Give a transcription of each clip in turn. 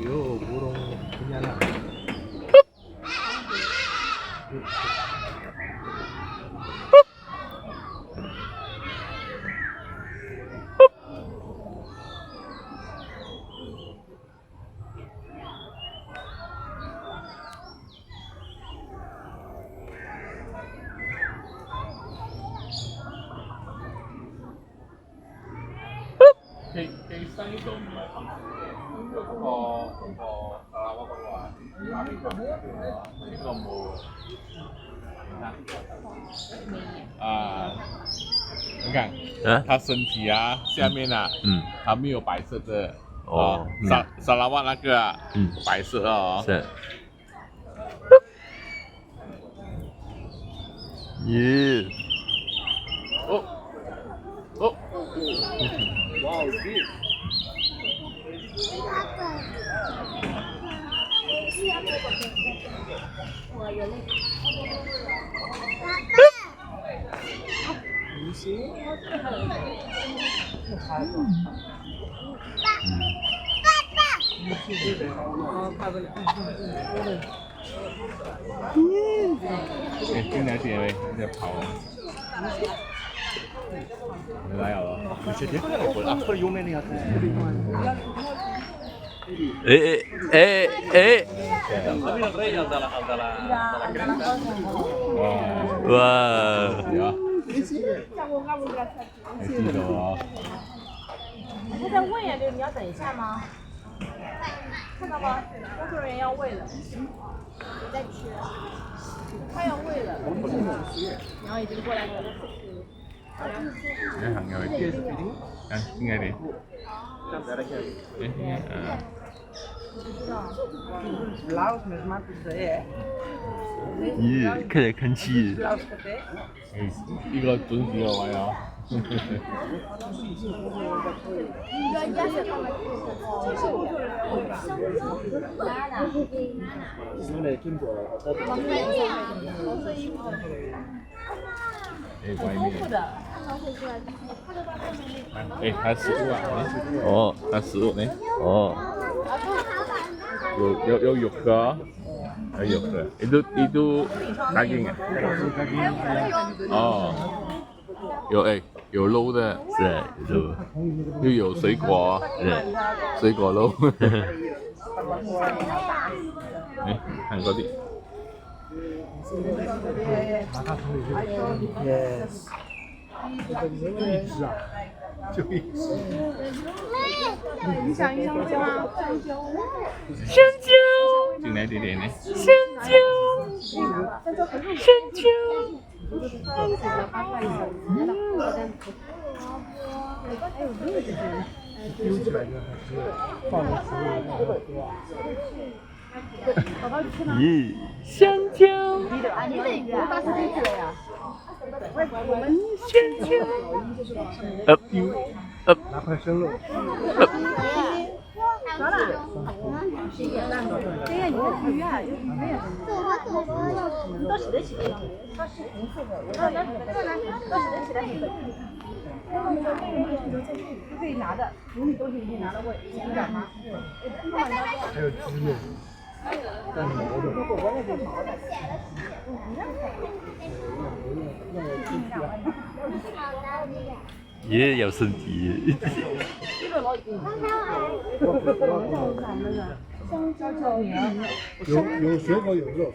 Yo, burung penyala.其實呢度唔係嗰個沙拉瓦嗰個啊，下邊呢個冇。你看，它身體啊，下面啊，它没有白色的。哦，沙拉瓦那个啊，白色哦。是。耶。哦。哦。哇，big。进来点呗，你在跑了。没来了。앞으로 요맨이 같은. 와. 야. 还记得哦。他在喂呀，你要等一下吗？看到吗？工作人员要喂了，你在吃，他要喂了，然后已经过来了。你行入去，應該點？耶，看来看去。呢個準時個位啊！外面。哎，它食物啊！哦，它食物呢？哦，有肉的，有肉的，itu daging啊？哦，有肉的，是肉，又有水果，水果肉。哎，看嗰啲。Yes. 就一只。你想香蕉吗？香蕉，进来点点呢。香蕉，香蕉。丢起来的还是放在水里耶，香蕉，香蕉，拿块生肉。这个鱼啊，有鱼呀，都洗得起的，它是红色的，都洗得起来。都可以拿的，有你东西可以拿的喂，你敢吗？还有鸡肉，带毛的。耶，有身体。有水果有肉。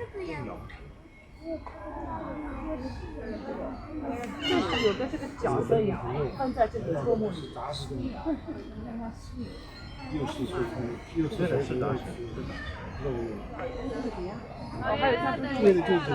就是有个这个角色一样，放在这个桌幕里。又是蔬菜，又是水果，肉。还有像为了就是。